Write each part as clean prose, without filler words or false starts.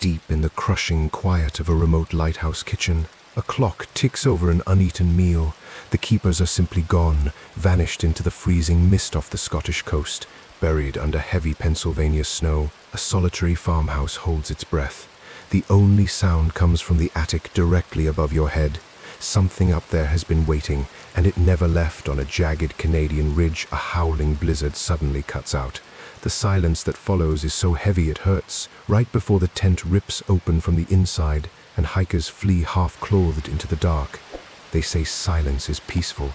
Deep in the crushing quiet of a remote lighthouse kitchen, a clock ticks over an uneaten meal. The keepers are simply gone, vanished into the freezing mist off the Scottish coast. Buried under heavy Pennsylvania snow, a solitary farmhouse holds its breath. The only sound comes from the attic directly above your head. Something up there has been waiting, and it never left. On a jagged Canadian ridge, a howling blizzard suddenly cuts out. The silence that follows is so heavy it hurts. Right before the tent rips open from the inside, and hikers flee half-clothed into the dark. They say silence is peaceful,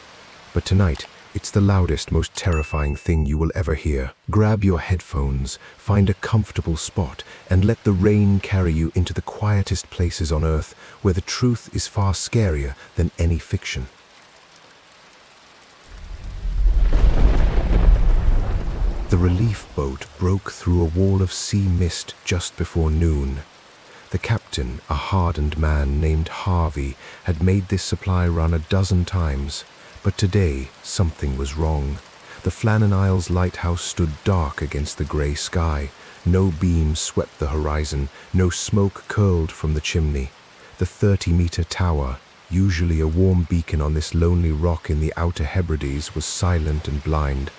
but tonight, it's the loudest, most terrifying thing you will ever hear. Grab your headphones, find a comfortable spot, and let the rain carry you into the quietest places on Earth, where the truth is far scarier than any fiction. The relief boat broke through a wall of sea mist just before noon. The captain, a hardened man named Harvey, had made this supply run a dozen times. But today, something was wrong. The Flannan Isles lighthouse stood dark against the grey sky. No beam swept the horizon, no smoke curled from the chimney. The 30-meter tower, usually a warm beacon on this lonely rock in the Outer Hebrides, was silent and blind.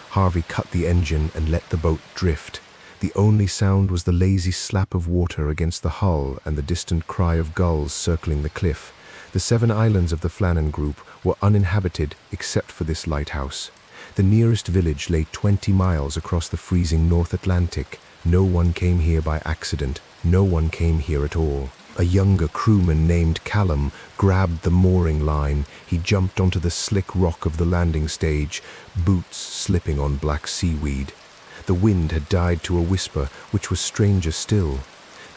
Harvey cut the engine and let the boat drift. The only sound was the lazy slap of water against the hull and the distant cry of gulls circling the cliff. The 7 islands of the Flannan group were uninhabited except for this lighthouse. The nearest village lay 20 miles across the freezing North Atlantic. No one came here by accident. No one came here at all. A younger crewman named Callum grabbed the mooring line. He jumped onto the slick rock of the landing stage, boots slipping on black seaweed. The wind had died to a whisper, which was stranger still.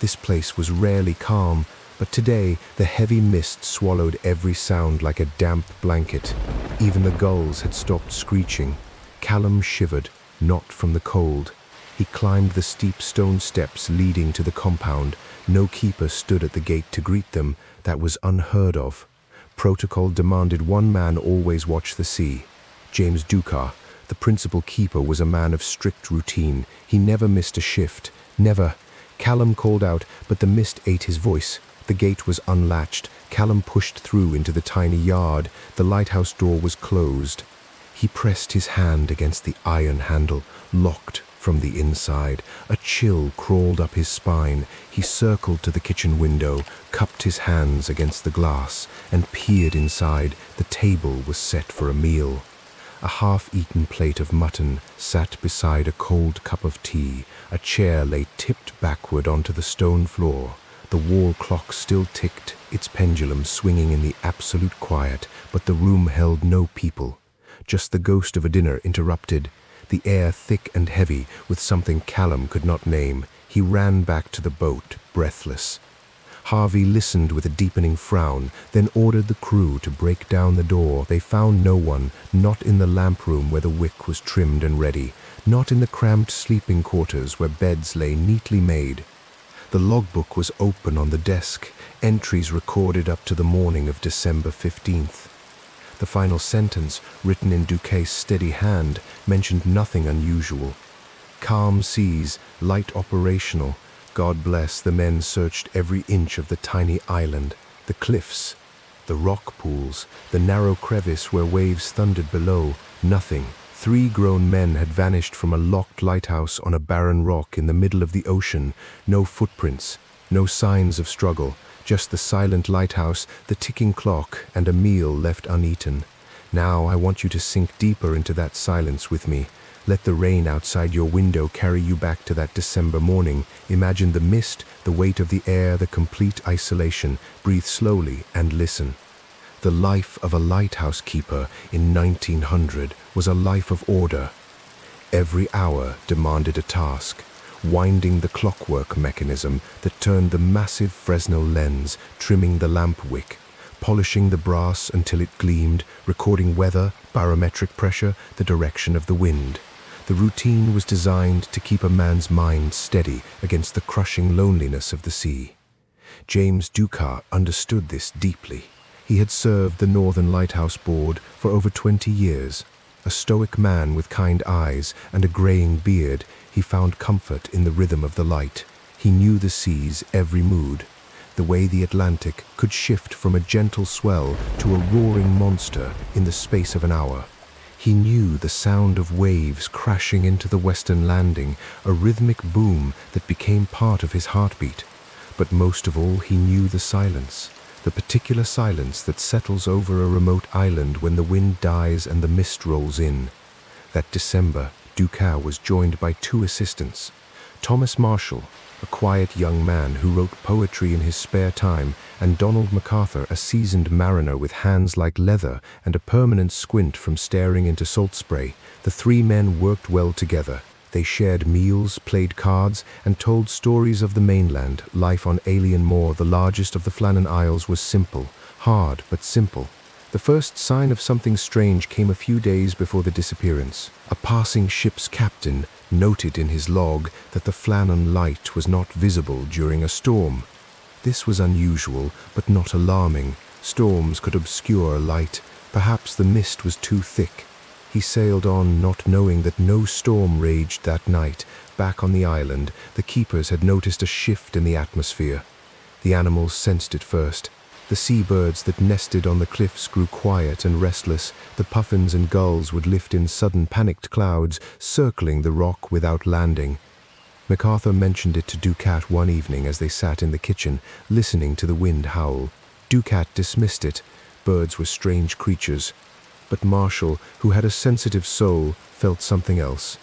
This place was rarely calm, but today the heavy mist swallowed every sound like a damp blanket. Even the gulls had stopped screeching. Callum shivered, not from the cold. He climbed the steep stone steps leading to the compound. No keeper stood at the gate to greet them. That was unheard of. Protocol demanded one man always watch the sea. James Ducar, the principal keeper, was a man of strict routine. He never missed a shift. Never. Callum called out, but the mist ate his voice. The gate was unlatched. Callum pushed through into the tiny yard. The lighthouse door was closed. He pressed his hand against the iron handle, locked from the inside. A chill crawled up his spine. He circled to the kitchen window, cupped his hands against the glass, and peered inside. The table was set for a meal. A half-eaten plate of mutton sat beside a cold cup of tea. A chair lay tipped backward onto the stone floor. The wall clock still ticked, its pendulum swinging in the absolute quiet, but the room held no people. Just the ghost of a dinner interrupted, the air thick and heavy with something Callum could not name. He ran back to the boat, breathless. Harvey listened with a deepening frown, then ordered the crew to break down the door. They found no one, not in the lamp room where the wick was trimmed and ready, not in the cramped sleeping quarters where beds lay neatly made. The logbook was open on the desk, entries recorded up to the morning of December 15th. The final sentence, written in Duquesne's steady hand, mentioned nothing unusual. Calm seas, light operational. God bless, the men searched every inch of the tiny island, the cliffs, the rock pools, the narrow crevice where waves thundered below. Nothing. 3 grown men had vanished from a locked lighthouse on a barren rock in the middle of the ocean. No footprints, no signs of struggle, just the silent lighthouse, the ticking clock, and a meal left uneaten. Now I want you to sink deeper into that silence with me. Let the rain outside your window carry you back to that December morning. Imagine the mist, the weight of the air, the complete isolation. Breathe slowly and listen. The life of a lighthouse keeper in 1900 was a life of order. Every hour demanded a task, winding the clockwork mechanism that turned the massive Fresnel lens, trimming the lamp wick, polishing the brass until it gleamed, recording weather, barometric pressure, the direction of the wind. The routine was designed to keep a man's mind steady against the crushing loneliness of the sea. James Ducar understood this deeply. He had served the Northern Lighthouse Board for over 20 years. A stoic man with kind eyes and a graying beard, he found comfort in the rhythm of the light. He knew the sea's every mood, the way the Atlantic could shift from a gentle swell to a roaring monster in the space of an hour. He knew the sound of waves crashing into the western landing, a rhythmic boom that became part of his heartbeat. But most of all, he knew the silence, the particular silence that settles over a remote island when the wind dies and the mist rolls in. That December, Dukas was joined by 2 assistants. Thomas Marshall, a quiet young man who wrote poetry in his spare time, and Donald MacArthur, a seasoned mariner with hands like leather and a permanent squint from staring into salt spray. The 3 men worked well together. They shared meals, played cards, and told stories of the mainland. Life on Alien Moor, the largest of the Flannan Isles, was simple, hard but simple. The first sign of something strange came a few days before the disappearance. A passing ship's captain noted in his log that the Flannan light was not visible during a storm. This was unusual, but not alarming. Storms could obscure light. Perhaps the mist was too thick. He sailed on, not knowing that no storm raged that night. Back on the island, the keepers had noticed a shift in the atmosphere. The animals sensed it first. The seabirds that nested on the cliffs grew quiet and restless. The puffins and gulls would lift in sudden panicked clouds, circling the rock without landing. MacArthur mentioned it to Dukas one evening as they sat in the kitchen, listening to the wind howl. Dukas dismissed it. Birds were strange creatures. But Marshall, who had a sensitive soul, felt something else.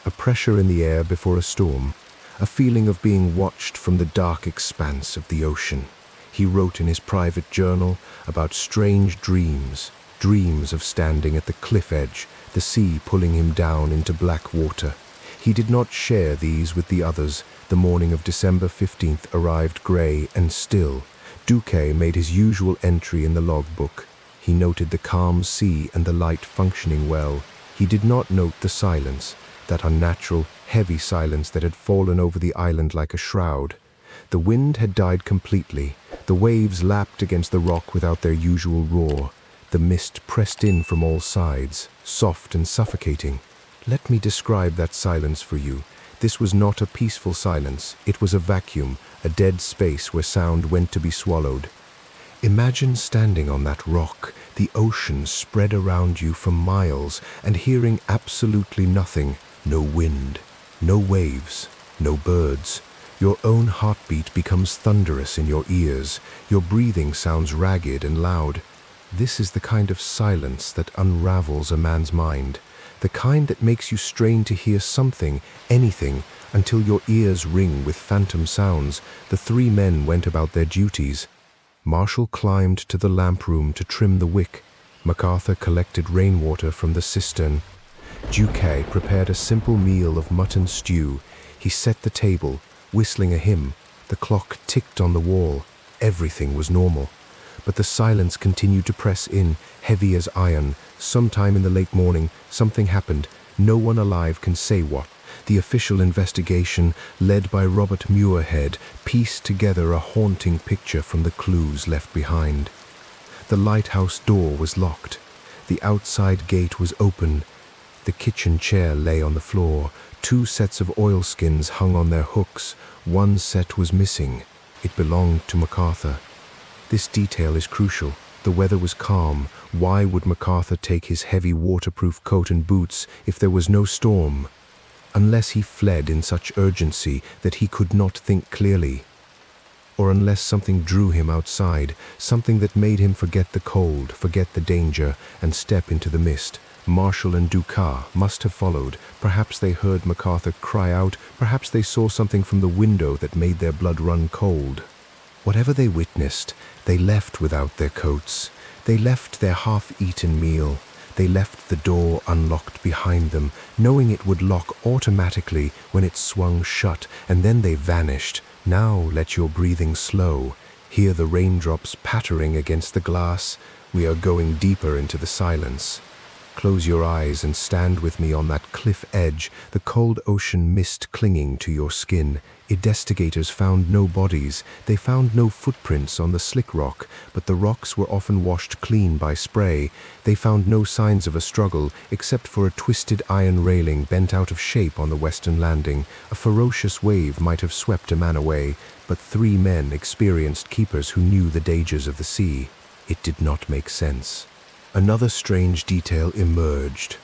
A pressure in the air before a storm. A feeling of being watched from the dark expanse of the ocean. He wrote in his private journal about strange dreams, dreams of standing at the cliff edge, the sea pulling him down into black water. He did not share these with the others. The morning of December 15th arrived grey and still. Dukas made his usual entry in the logbook. He noted the calm sea and the light functioning well. He did not note the silence, that unnatural, heavy silence that had fallen over the island like a shroud. The wind had died completely. The waves lapped against the rock without their usual roar. The mist pressed in from all sides, soft and suffocating. Let me describe that silence for you. This was not a peaceful silence. It was a vacuum, a dead space where sound went to be swallowed. Imagine standing on that rock, the ocean spread around you for miles, and hearing absolutely nothing. No wind, no waves, no birds. Your own heartbeat becomes thunderous in your ears. Your breathing sounds ragged and loud. This is the kind of silence that unravels a man's mind, the kind that makes you strain to hear something, anything, until your ears ring with phantom sounds. The 3 men went about their duties. Marshall climbed to the lamp room to trim the wick. MacArthur collected rainwater from the cistern. Dukas prepared a simple meal of mutton stew. He set the table, whistling a hymn. The clock ticked on the wall. Everything was normal. But the silence continued to press in, heavy as iron. Sometime in the late morning, something happened. No one alive can say what. The official investigation, led by Robert Muirhead, pieced together a haunting picture from the clues left behind. The lighthouse door was locked. The outside gate was open. The kitchen chair lay on the floor. 2 sets of oilskins hung on their hooks. 1 set was missing. It belonged to MacArthur. This detail is crucial. The weather was calm. Why would MacArthur take his heavy waterproof coat and boots if there was no storm? Unless he fled in such urgency that he could not think clearly. Or unless something drew him outside, something that made him forget the cold, forget the danger, and step into the mist. Marshall and Dukas must have followed. Perhaps they heard MacArthur cry out. Perhaps they saw something from the window that made their blood run cold. Whatever they witnessed, they left without their coats. They left their half-eaten meal. They left the door unlocked behind them, knowing it would lock automatically when it swung shut, and then they vanished. Now let your breathing slow. Hear the raindrops pattering against the glass. We are going deeper into the silence. Close your eyes and stand with me on that cliff edge, the cold ocean mist clinging to your skin. Investigators found no bodies. They found no footprints on the slick rock, but the rocks were often washed clean by spray. They found no signs of a struggle, except for a twisted iron railing bent out of shape on the western landing. A ferocious wave might have swept a man away, but 3 men, experienced keepers who knew the dangers of the sea. It did not make sense. Another strange detail emerged.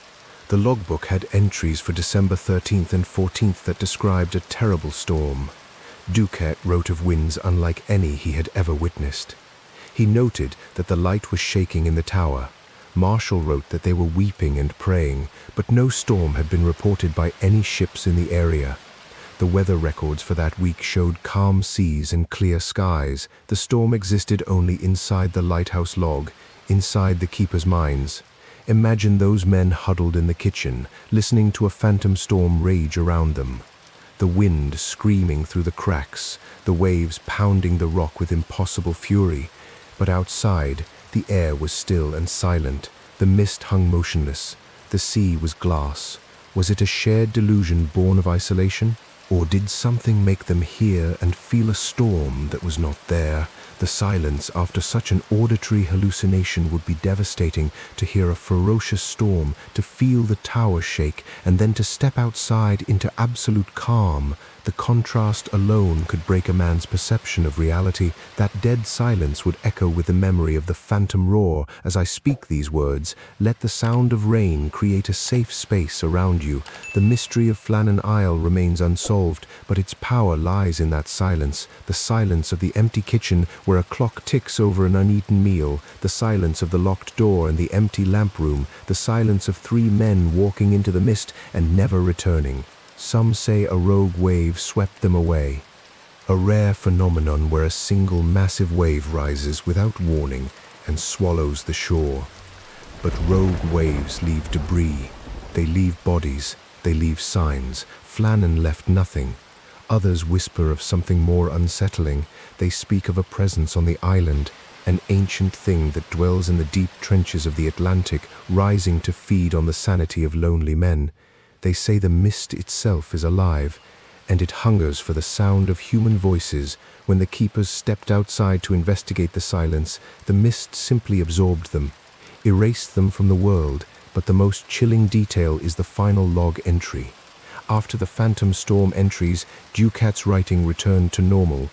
The logbook had entries for December 13th and 14th that described a terrible storm. Duquette wrote of winds unlike any he had ever witnessed. He noted that the light was shaking in the tower. Marshall wrote that they were weeping and praying, but no storm had been reported by any ships in the area. The weather records for that week showed calm seas and clear skies. The storm existed only inside the lighthouse log, inside the keepers' minds. Imagine those men huddled in the kitchen, listening to a phantom storm rage around them. The wind screaming through the cracks, the waves pounding the rock with impossible fury. But outside, the air was still and silent. The mist hung motionless. The sea was glass. Was it a shared delusion born of isolation? Or did something make them hear and feel a storm that was not there? The silence after such an auditory hallucination would be devastating. To hear a ferocious storm, to feel the tower shake, and then to step outside into absolute calm. The contrast alone could break a man's perception of reality. That dead silence would echo with the memory of the phantom roar. As I speak these words, let the sound of rain create a safe space around you. The mystery of Flannan Isle remains unsolved, but its power lies in that silence. The silence of the empty kitchen where a clock ticks over an uneaten meal. The silence of the locked door and the empty lamp room. The silence of 3 men walking into the mist and never returning. Some say a rogue wave swept them away. A rare phenomenon where a single massive wave rises without warning and swallows the shore. But rogue waves leave debris. They leave bodies. They leave signs. Flannan left nothing. Others whisper of something more unsettling. They speak of a presence on the island, an ancient thing that dwells in the deep trenches of the Atlantic, rising to feed on the sanity of lonely men. They say the mist itself is alive, and it hungers for the sound of human voices. When the keepers stepped outside to investigate the silence, the mist simply absorbed them, erased them from the world. But the most chilling detail is the final log entry. After the phantom storm entries, Duquette's writing returned to normal.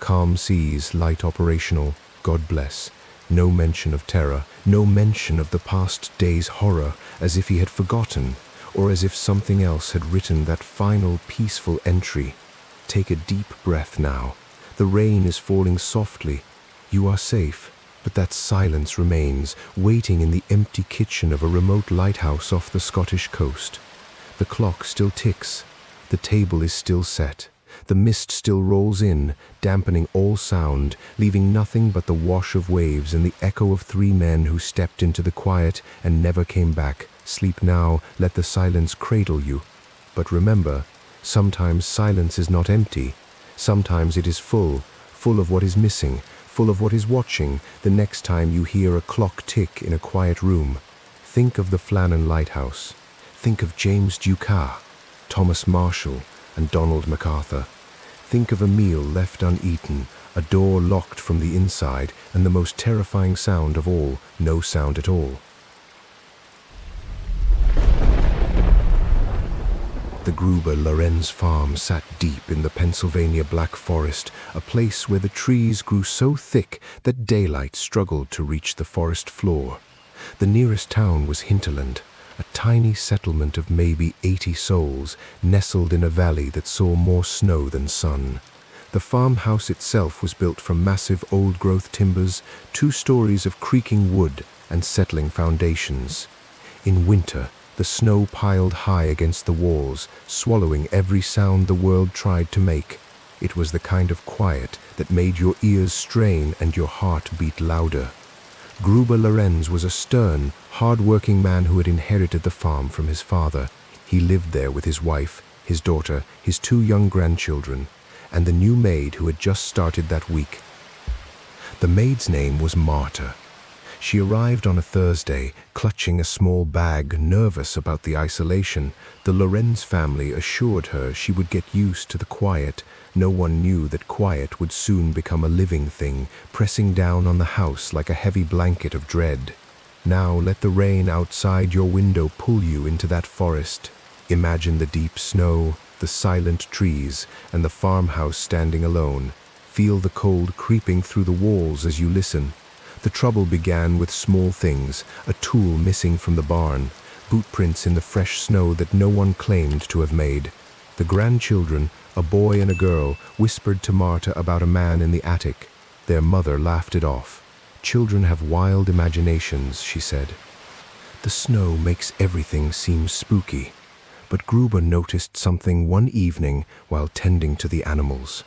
Calm seas, light operational, God bless. No mention of terror, no mention of the past day's horror, as if he had forgotten, or as if something else had written that final peaceful entry. Take a deep breath now. The rain is falling softly. You are safe, but that silence remains, waiting in the empty kitchen of a remote lighthouse off the Scottish coast. The clock still ticks. The table is still set. The mist still rolls in, dampening all sound, leaving nothing but the wash of waves and the echo of 3 men who stepped into the quiet and never came back. Sleep now, let the silence cradle you. But remember, sometimes silence is not empty. Sometimes it is full of what is missing, full of what is watching. The next time you hear a clock tick in a quiet room, think of the Flannan Lighthouse. Think of James Duquette, Thomas Marshall, and Donald MacArthur. Think of a meal left uneaten, a door locked from the inside, and the most terrifying sound of all, no sound at all. The Gruber-Lorenz farm sat deep in the Pennsylvania Black Forest, a place where the trees grew so thick that daylight struggled to reach the forest floor. The nearest town was Hinterland, a tiny settlement of maybe 80 souls, nestled in a valley that saw more snow than sun. The farmhouse itself was built from massive old-growth timbers, 2 stories of creaking wood and settling foundations. In winter, the snow piled high against the walls, swallowing every sound the world tried to make. It was the kind of quiet that made your ears strain and your heart beat louder. Gruber-Lorenz was a stern, hard-working man who had inherited the farm from his father. He lived there with his wife, his daughter, his 2 young grandchildren, and the new maid who had just started that week. The maid's name was Marta. She arrived on a Thursday, clutching a small bag, nervous about the isolation. The Lorenz family assured her she would get used to the quiet. No one knew that quiet would soon become a living thing, pressing down on the house like a heavy blanket of dread. Now let the rain outside your window pull you into that forest. Imagine the deep snow, the silent trees, and the farmhouse standing alone. Feel the cold creeping through the walls as you listen. The trouble began with small things, a tool missing from the barn, boot prints in the fresh snow that no one claimed to have made. The grandchildren, a boy and a girl, whispered to Marta about a man in the attic. Their mother laughed it off. "Children have wild imaginations," she said. The snow makes everything seem spooky. But Gruber noticed something one evening while tending to the animals.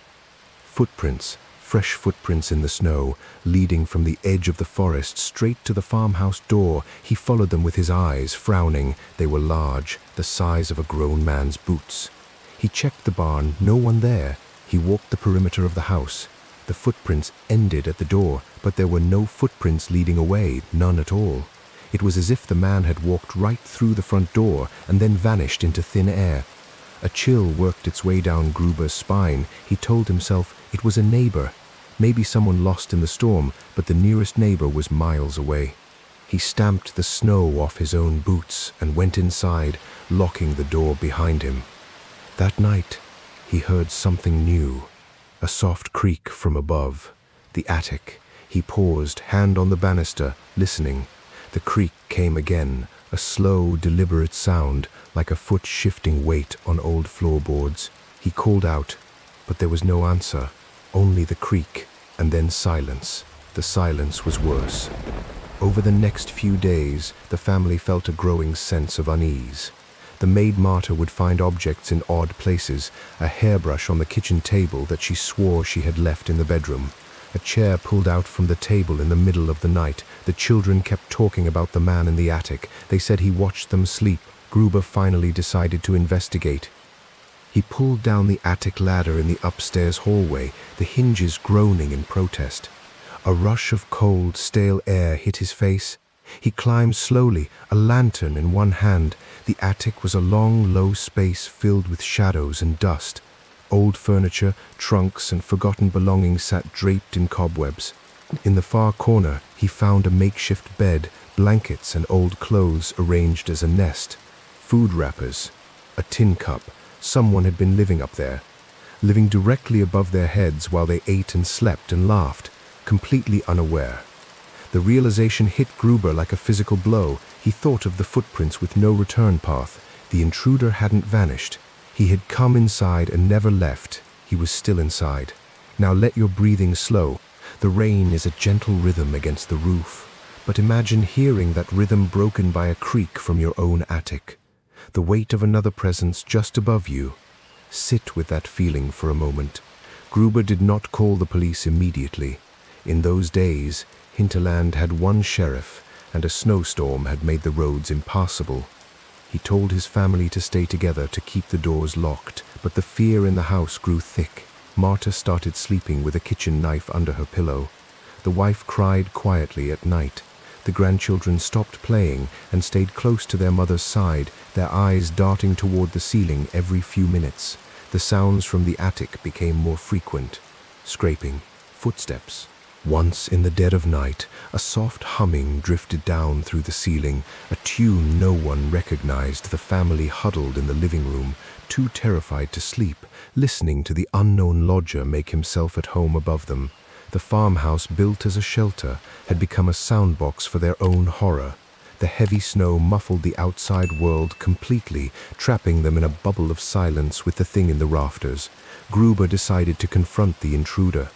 Footprints, fresh footprints in the snow, leading from the edge of the forest straight to the farmhouse door. He followed them with his eyes, frowning. They were large, the size of a grown man's boots. He checked the barn, no one there. He walked the perimeter of the house. The footprints ended at the door, but there were no footprints leading away, none at all. It was as if the man had walked right through the front door and then vanished into thin air. A chill worked its way down Gruber's spine. He told himself it was a neighbor. Maybe someone lost in the storm, but the nearest neighbor was miles away. He stamped the snow off his own boots and went inside, locking the door behind him. That night, he heard something new. A soft creak from above. The attic. He paused, hand on the banister, listening. The creak came again, a slow, deliberate sound, like a foot shifting weight on old floorboards. He called out, but there was no answer, only the creak, and then silence. The silence was worse. Over the next few days, the family felt a growing sense of unease. The maid Marta would find objects in odd places, a hairbrush on the kitchen table that she swore she had left in the bedroom. A chair pulled out from the table in the middle of the night. The children kept talking about the man in the attic. They said he watched them sleep. Gruber finally decided to investigate. He pulled down the attic ladder in the upstairs hallway, the hinges groaning in protest. A rush of cold, stale air hit his face. He climbed slowly, a lantern in one hand. The attic was a long, low space filled with shadows and dust. Old furniture, trunks, and forgotten belongings sat draped in cobwebs. In the far corner, he found a makeshift bed, blankets and old clothes arranged as a nest. Food wrappers, a tin cup. Someone had been living up there, living directly above their heads while they ate and slept and laughed, completely unaware. The realization hit Gruber like a physical blow. He thought of the footprints with no return path. The intruder hadn't vanished. He had come inside and never left. He was still inside. Now let your breathing slow. The rain is a gentle rhythm against the roof. But imagine hearing that rhythm broken by a creak from your own attic. The weight of another presence just above you. Sit with that feeling for a moment. Gruber did not call the police immediately. In those days, Hinterland had one sheriff, and a snowstorm had made the roads impassable. He told his family to stay together to keep the doors locked, but the fear in the house grew thick. Marta started sleeping with a kitchen knife under her pillow. The wife cried quietly at night. The grandchildren stopped playing and stayed close to their mother's side, their eyes darting toward the ceiling every few minutes. The sounds from the attic became more frequent. Scraping, footsteps. Once in the dead of night, a soft humming drifted down through the ceiling, a tune no one recognized. The family huddled in the living room, too terrified to sleep, listening to the unknown lodger make himself at home above them. The farmhouse, built as a shelter, had become a soundbox for their own horror. The heavy snow muffled the outside world completely, trapping them in a bubble of silence with the thing in the rafters. Gruber decided to confront the intruder.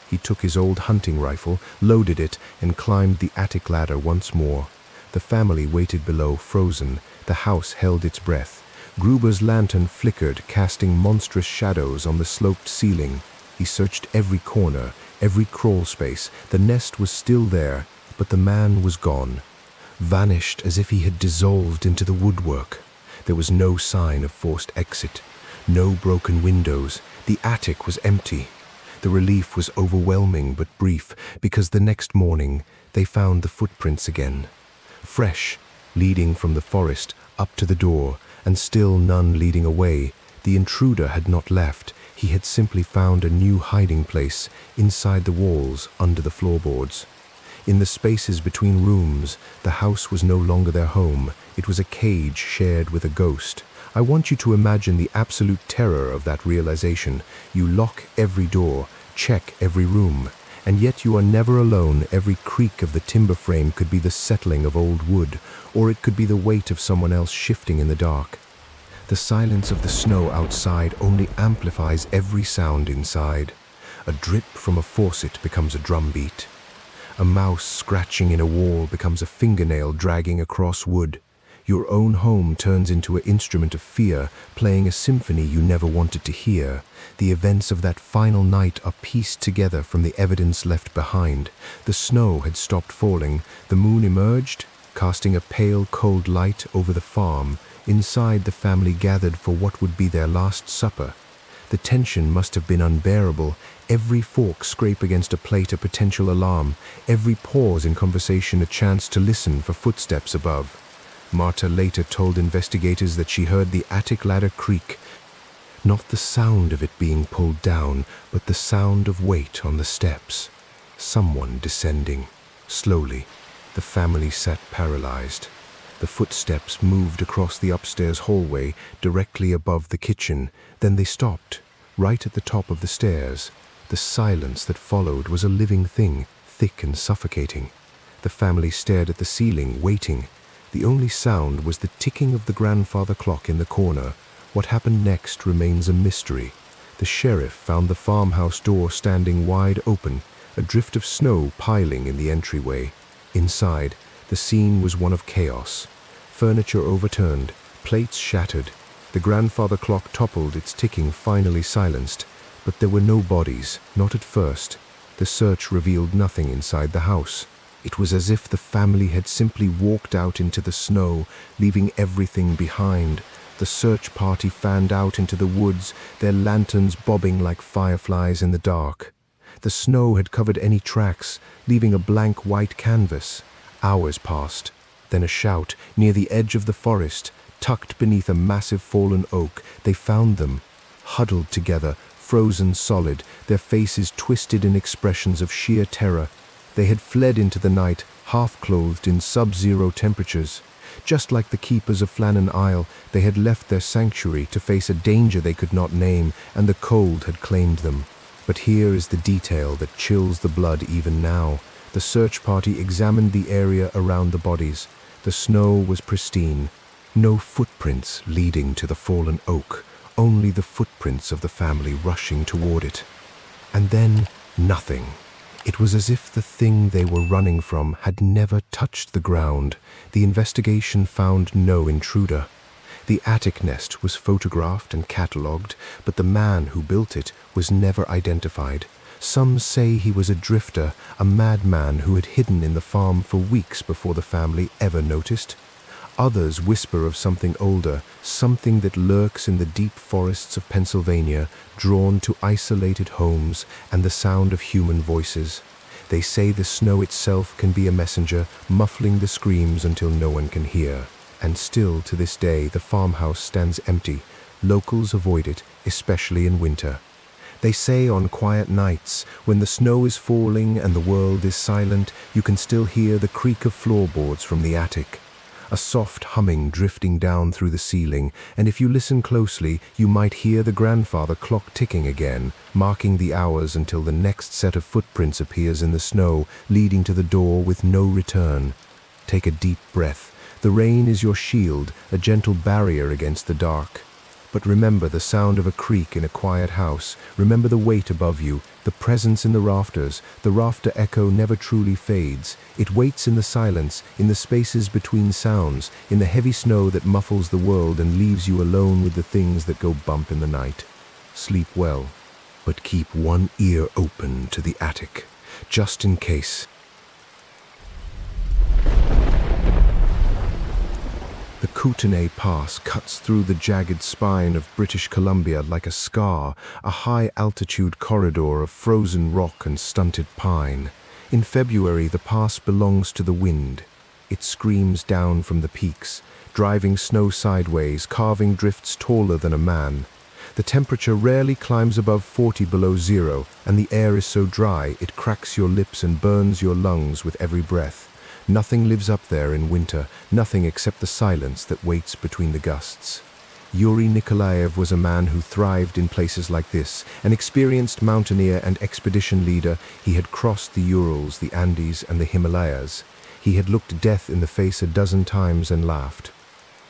He took his old hunting rifle, loaded it, and climbed the attic ladder once more. The family waited below, frozen. The house held its breath. Gruber's lantern flickered, casting monstrous shadows on the sloped ceiling. He searched every corner, every crawl space. The nest was still there, but the man was gone. Vanished as if he had dissolved into the woodwork. There was no sign of forced exit, no broken windows. The attic was empty. The relief was overwhelming but brief, because the next morning, they found the footprints again. Fresh, leading from the forest up to the door, and still none leading away. The intruder had not left. He had simply found a new hiding place inside the walls, under the floorboards. In the spaces between rooms, the house was no longer their home. It was a cage shared with a ghost. I want you to imagine the absolute terror of that realization. You lock every door, check every room, and yet you are never alone. Every creak of the timber frame could be the settling of old wood, or it could be the weight of someone else shifting in the dark. The silence of the snow outside only amplifies every sound inside. A drip from a faucet becomes a drumbeat. A mouse scratching in a wall becomes a fingernail dragging across wood. Your own home turns into an instrument of fear, playing a symphony you never wanted to hear. The events of that final night are pieced together from the evidence left behind. The snow had stopped falling. The moon emerged, casting a pale, cold light over the farm. Inside, the family gathered for what would be their last supper. The tension must have been unbearable. Every fork scrape against a plate a potential alarm. Every pause in conversation a chance to listen for footsteps above. Marta later told investigators that she heard the attic ladder creak. Not the sound of it being pulled down, but the sound of weight on the steps. Someone descending. Slowly, the family sat paralyzed. The footsteps moved across the upstairs hallway, directly above the kitchen. Then they stopped, right at the top of the stairs. The silence that followed was a living thing, thick and suffocating. The family stared at the ceiling, waiting. The only sound was the ticking of the grandfather clock in the corner. What happened next remains a mystery. The sheriff found the farmhouse door standing wide open, a drift of snow piling in the entryway. Inside, the scene was one of chaos. Furniture overturned, plates shattered. The grandfather clock toppled, its ticking finally silenced. But there were no bodies, not at first. The search revealed nothing inside the house. It was as if the family had simply walked out into the snow, leaving everything behind. The search party fanned out into the woods, their lanterns bobbing like fireflies in the dark. The snow had covered any tracks, leaving a blank white canvas. Hours passed. Then a shout, near the edge of the forest, tucked beneath a massive fallen oak. They found them, huddled together, frozen solid, their faces twisted in expressions of sheer terror. They had fled into the night, half-clothed in sub-zero temperatures. Just like the keepers of Flannan Isle, they had left their sanctuary to face a danger they could not name, and the cold had claimed them. But here is the detail that chills the blood even now. The search party examined the area around the bodies. The snow was pristine. No footprints leading to the fallen oak, only the footprints of the family rushing toward it. And then, nothing. It was as if the thing they were running from had never touched the ground. The investigation found no intruder. The attic nest was photographed and catalogued, but the man who built it was never identified. Some say he was a drifter, a madman who had hidden in the farm for weeks before the family ever noticed. Others whisper of something older, something that lurks in the deep forests of Pennsylvania, drawn to isolated homes and the sound of human voices. They say the snow itself can be a messenger, muffling the screams until no one can hear. And still, to this day, the farmhouse stands empty. Locals avoid it, especially in winter. They say on quiet nights, when the snow is falling and the world is silent, you can still hear the creak of floorboards from the attic. A soft humming drifting down through the ceiling, and if you listen closely, you might hear the grandfather clock ticking again, marking the hours until the next set of footprints appears in the snow, leading to the door with no return. Take a deep breath. The rain is your shield, a gentle barrier against the dark. But remember the sound of a creak in a quiet house. Remember the weight above you, the presence in the rafters. The rafter echo never truly fades. It waits in the silence, in the spaces between sounds, in the heavy snow that muffles the world and leaves you alone with the things that go bump in the night. Sleep well, but keep one ear open to the attic, just in case. The Kootenay Pass cuts through the jagged spine of British Columbia like a scar, a high-altitude corridor of frozen rock and stunted pine. In February, the pass belongs to the wind. It screams down from the peaks, driving snow sideways, carving drifts taller than a man. The temperature rarely climbs above 40 below zero, and the air is so dry it cracks your lips and burns your lungs with every breath. Nothing lives up there in winter, nothing except the silence that waits between the gusts. Yuri Nikolaev was a man who thrived in places like this, an experienced mountaineer and expedition leader. He had crossed the Urals, the Andes, and the Himalayas. He had looked death in the face a dozen times and laughed.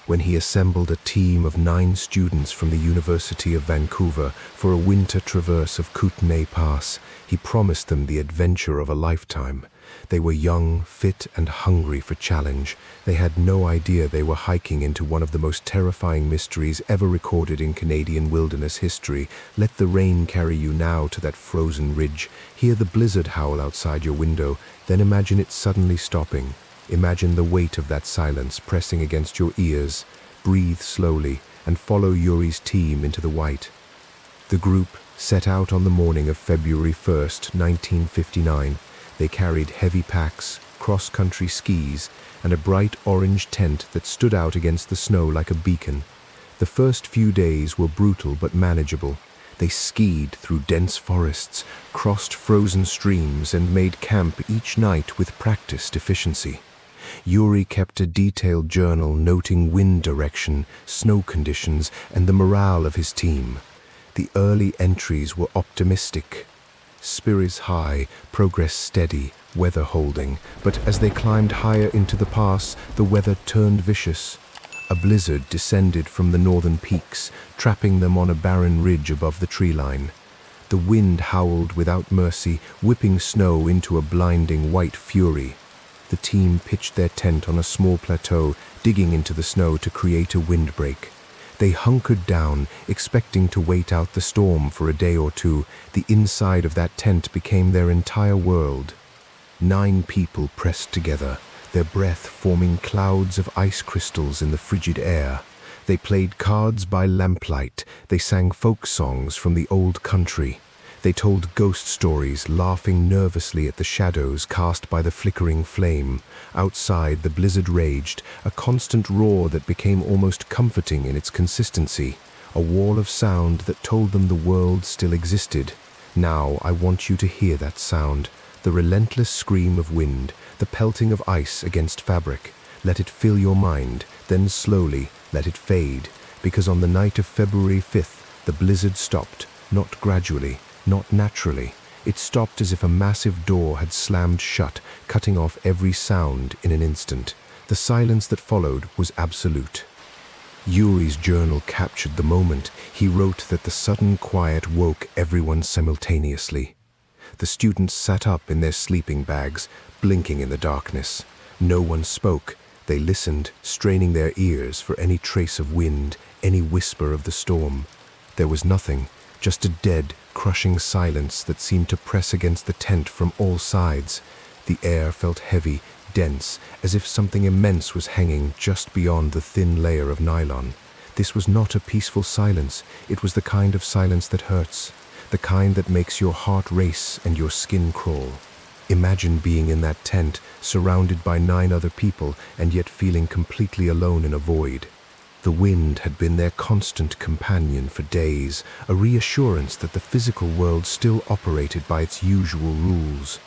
When he assembled a team of 9 students from the University of Vancouver for a winter traverse of Kootenay Pass, he promised them the adventure of a lifetime. They were young, fit, and hungry for challenge. They had no idea they were hiking into one of the most terrifying mysteries ever recorded in Canadian wilderness history. Let the rain carry you now to that frozen ridge. Hear the blizzard howl outside your window, then imagine it suddenly stopping. Imagine the weight of that silence pressing against your ears. Breathe slowly and follow Yuri's team into the white. The group set out on the morning of February 1st, 1959. They carried heavy packs, cross-country skis, and a bright orange tent that stood out against the snow like a beacon. The first few days were brutal but manageable. They skied through dense forests, crossed frozen streams, and made camp each night with practiced efficiency. Yuri kept a detailed journal noting wind direction, snow conditions, and the morale of his team. The early entries were optimistic. Spirits high, progress steady, weather holding, but as they climbed higher into the pass, the weather turned vicious. A blizzard descended from the northern peaks, trapping them on a barren ridge above the tree line. The wind howled without mercy, whipping snow into a blinding white fury. The team pitched their tent on a small plateau, digging into the snow to create a windbreak. They hunkered down, expecting to wait out the storm for a day or two. The inside of that tent became their entire world. 9 people pressed together, their breath forming clouds of ice crystals in the frigid air. They played cards by lamplight. They sang folk songs from the old country. They told ghost stories, laughing nervously at the shadows cast by the flickering flame. Outside, the blizzard raged, a constant roar that became almost comforting in its consistency, a wall of sound that told them the world still existed. Now I want you to hear that sound, the relentless scream of wind, the pelting of ice against fabric. Let it fill your mind, then slowly let it fade, because on the night of February 5th, the blizzard stopped, not gradually, not naturally. It stopped as if a massive door had slammed shut, cutting off every sound in an instant. The silence that followed was absolute. Yuri's journal captured the moment. He wrote that the sudden quiet woke everyone simultaneously. The students sat up in their sleeping bags, blinking in the darkness. No one spoke. They listened, straining their ears for any trace of wind, any whisper of the storm. There was nothing, just a dead, crushing silence that seemed to press against the tent from all sides. The air felt heavy, dense, as if something immense was hanging just beyond the thin layer of nylon. This was not a peaceful silence. It was the kind of silence that hurts, the kind that makes your heart race and your skin crawl. Imagine being in that tent, surrounded by 9 other people, and yet feeling completely alone in a void. The wind had been their constant companion for days, a reassurance that the physical world still operated by its usual rules.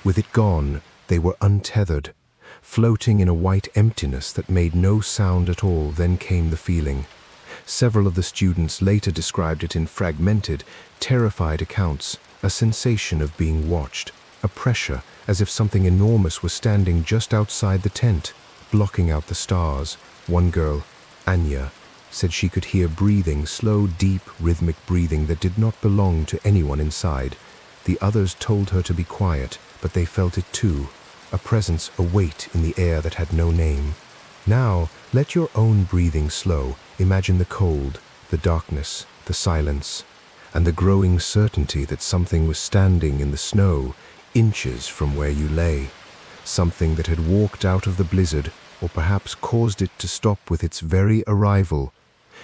With it gone, they were untethered, floating in a white emptiness that made no sound at all. Then came the feeling. Several of the students later described it in fragmented, terrified accounts, a sensation of being watched, a pressure as if something enormous was standing just outside the tent, blocking out the stars. One girl, Anya, said she could hear breathing, slow, deep, rhythmic breathing that did not belong to anyone inside. The others told her to be quiet, but they felt it too, a presence, a weight in the air that had no name. Now, let your own breathing slow. Imagine the cold, the darkness, the silence, and the growing certainty that something was standing in the snow, inches from where you lay. Something that had walked out of the blizzard, or perhaps caused it to stop with its very arrival.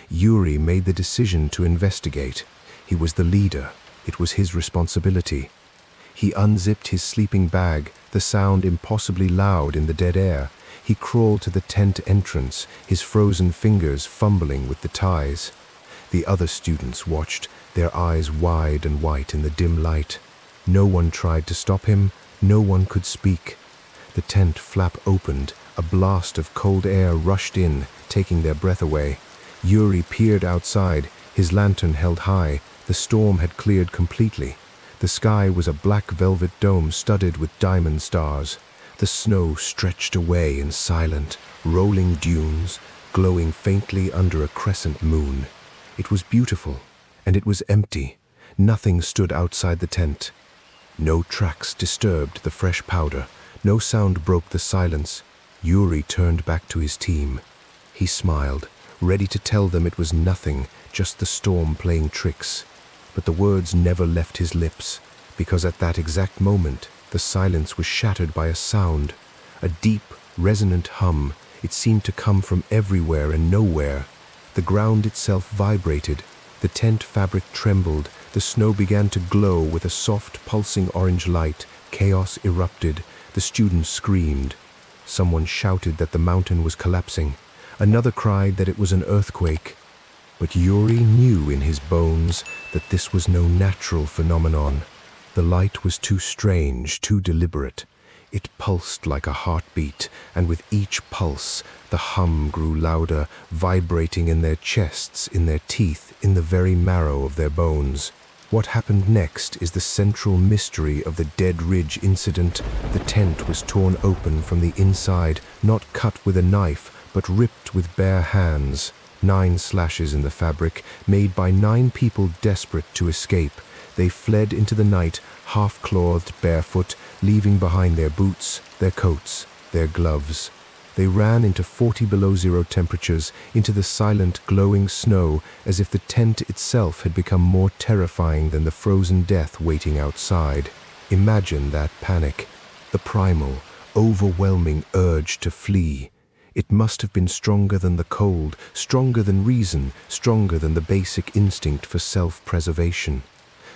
Yuri made the decision to investigate. He was the leader. It was his responsibility. He unzipped his sleeping bag, the sound impossibly loud in the dead air. He crawled to the tent entrance, his frozen fingers fumbling with the ties. The other students watched, their eyes wide and white in the dim light. No one tried to stop him, no one could speak. The tent flap opened, a blast of cold air rushed in, taking their breath away. Yuri peered outside, his lantern held high. The storm had cleared completely. The sky was a black velvet dome studded with diamond stars. The snow stretched away in silent, rolling dunes, glowing faintly under a crescent moon. It was beautiful, and it was empty. Nothing stood outside the tent. No tracks disturbed the fresh powder. No sound broke the silence. Yuri turned back to his team. He smiled, ready to tell them it was nothing, just the storm playing tricks. But the words never left his lips, because at that exact moment, the silence was shattered by a sound, a deep, resonant hum. It seemed to come from everywhere and nowhere. The ground itself vibrated, the tent fabric trembled, the snow began to glow with a soft, pulsing orange light. Chaos erupted. The students screamed. Someone shouted that the mountain was collapsing. Another cried that it was an earthquake. But Yuri knew in his bones that this was no natural phenomenon. The light was too strange, too deliberate. It pulsed like a heartbeat, and with each pulse, the hum grew louder, vibrating in their chests, in their teeth, in the very marrow of their bones. What happened next is the central mystery of the Dead Ridge incident. The tent was torn open from the inside, not cut with a knife, but ripped with bare hands. 9 slashes in the fabric, made by 9 people desperate to escape. They fled into the night, half-clothed, barefoot, leaving behind their boots, their coats, their gloves. They ran into 40 below zero temperatures, into the silent, glowing snow, as if the tent itself had become more terrifying than the frozen death waiting outside. Imagine that panic, the primal, overwhelming urge to flee. It must have been stronger than the cold, stronger than reason, stronger than the basic instinct for self-preservation.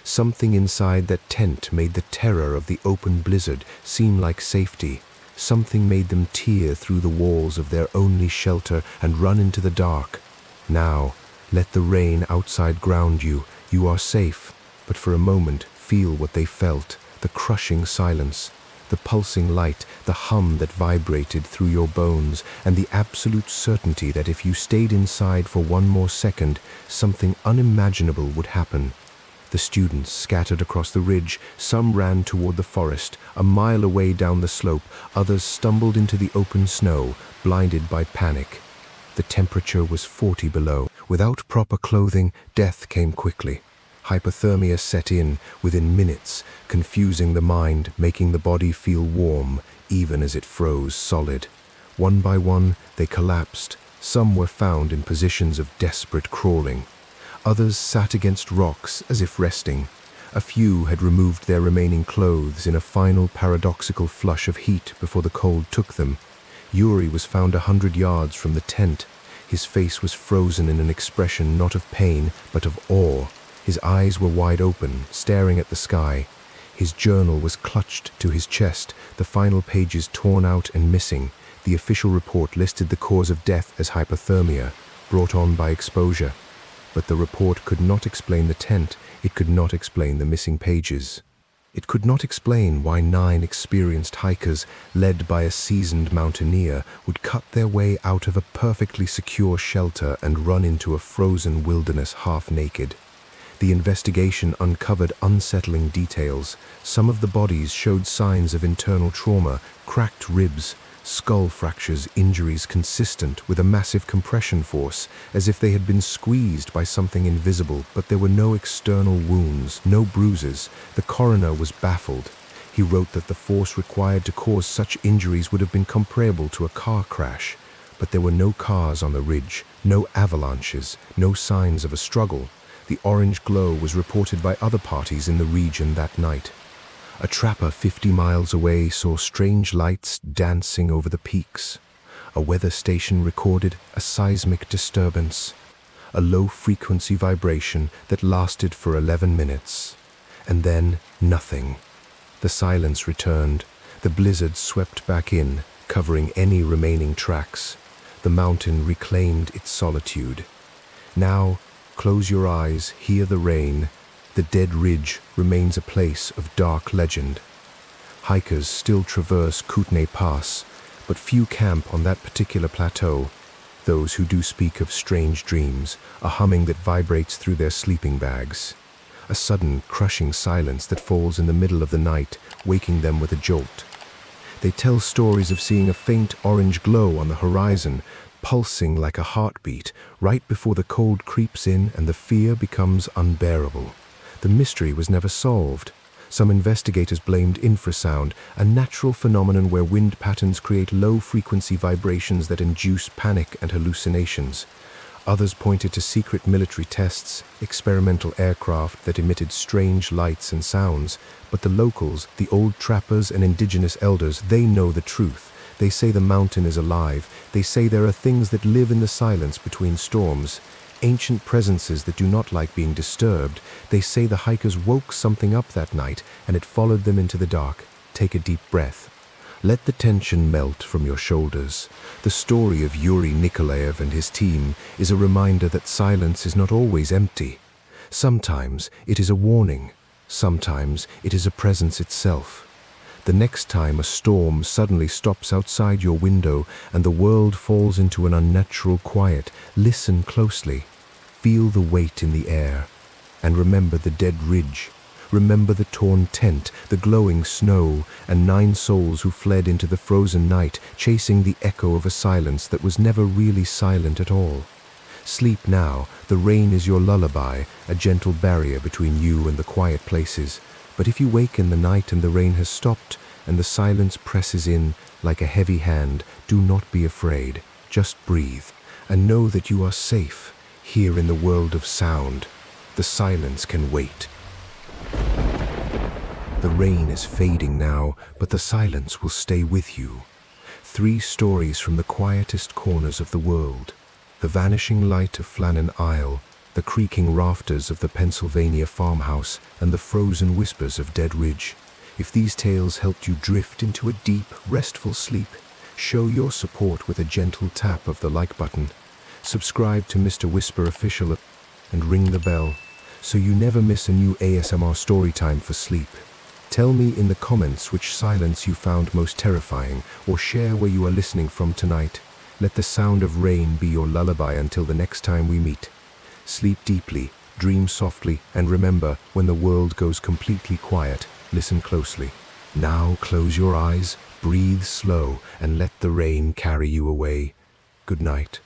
Something inside that tent made the terror of the open blizzard seem like safety. Something made them tear through the walls of their only shelter and run into the dark. Now, let the rain outside ground you. You are safe. But for a moment, feel what they felt, the crushing silence, the pulsing light, the hum that vibrated through your bones, and the absolute certainty that if you stayed inside for one more second, something unimaginable would happen. The students scattered across the ridge. Some ran toward the forest, a mile away down the slope. Others stumbled into the open snow, blinded by panic. The temperature was 40 below. Without proper clothing, death came quickly. Hypothermia set in within minutes, confusing the mind, making the body feel warm, even as it froze solid. One by one, they collapsed. Some were found in positions of desperate crawling. Others sat against rocks as if resting. A few had removed their remaining clothes in a final paradoxical flush of heat before the cold took them. Yuri was found 100 yards from the tent. His face was frozen in an expression not of pain, but of awe. His eyes were wide open, staring at the sky. His journal was clutched to his chest, the final pages torn out and missing. The official report listed the cause of death as hypothermia, brought on by exposure. But the report could not explain the tent. It could not explain the missing pages. It could not explain why 9 experienced hikers, led by a seasoned mountaineer, would cut their way out of a perfectly secure shelter and run into a frozen wilderness half-naked. The investigation uncovered unsettling details. Some of the bodies showed signs of internal trauma, cracked ribs, skull fractures, injuries consistent with a massive compression force, as if they had been squeezed by something invisible, but there were no external wounds, no bruises. The coroner was baffled. He wrote that the force required to cause such injuries would have been comparable to a car crash, but there were no cars on the ridge, no avalanches, no signs of a struggle. The orange glow was reported by other parties in the region that night. A trapper 50 miles away saw strange lights dancing over the peaks. A weather station recorded a seismic disturbance, a low-frequency vibration that lasted for 11 minutes. And then nothing. The silence returned. The blizzard swept back in, covering any remaining tracks. The mountain reclaimed its solitude. Now, close your eyes, hear the rain. The dead ridge remains a place of dark legend. Hikers still traverse Kootenay Pass, but few camp on that particular plateau. Those who do speak of strange dreams, a humming that vibrates through their sleeping bags. A sudden, crushing silence that falls in the middle of the night, waking them with a jolt. They tell stories of seeing a faint orange glow on the horizon, pulsing like a heartbeat, right before the cold creeps in and the fear becomes unbearable. The mystery was never solved. Some investigators blamed infrasound, a natural phenomenon where wind patterns create low-frequency vibrations that induce panic and hallucinations. Others pointed to secret military tests, experimental aircraft that emitted strange lights and sounds. But the locals, the old trappers and indigenous elders, they know the truth. They say the mountain is alive. They say there are things that live in the silence between storms. Ancient presences that do not like being disturbed. They say the hikers woke something up that night and it followed them into the dark. Take a deep breath. Let the tension melt from your shoulders. The story of Yuri Nikolaev and his team is a reminder that silence is not always empty. Sometimes it is a warning. Sometimes it is a presence itself. The next time a storm suddenly stops outside your window and the world falls into an unnatural quiet, listen closely. Feel the weight in the air. And remember the dead ridge. Remember the torn tent, the glowing snow, and 9 souls who fled into the frozen night, chasing the echo of a silence that was never really silent at all. Sleep now. The rain is your lullaby, a gentle barrier between you and the quiet places. But if you wake in the night and the rain has stopped, and the silence presses in like a heavy hand, do not be afraid. Just breathe, and know that you are safe, here in the world of sound. The silence can wait. The rain is fading now, but the silence will stay with you. 3 stories from the quietest corners of the world. The vanishing light of Flannan Isle, the creaking rafters of the Pennsylvania farmhouse, and the frozen whispers of Dead Ridge. If these tales helped you drift into a deep, restful sleep, show your support with a gentle tap of the like button. Subscribe to Mr. Whisper Official and ring the bell so you never miss a new ASMR story time for sleep. Tell me in the comments which silence you found most terrifying, or share where you are listening from tonight. Let the sound of rain be your lullaby until the next time we meet. Sleep deeply, dream softly, and remember, when the world goes completely quiet, listen closely. Now close your eyes, breathe slow, and let the rain carry you away. Good night.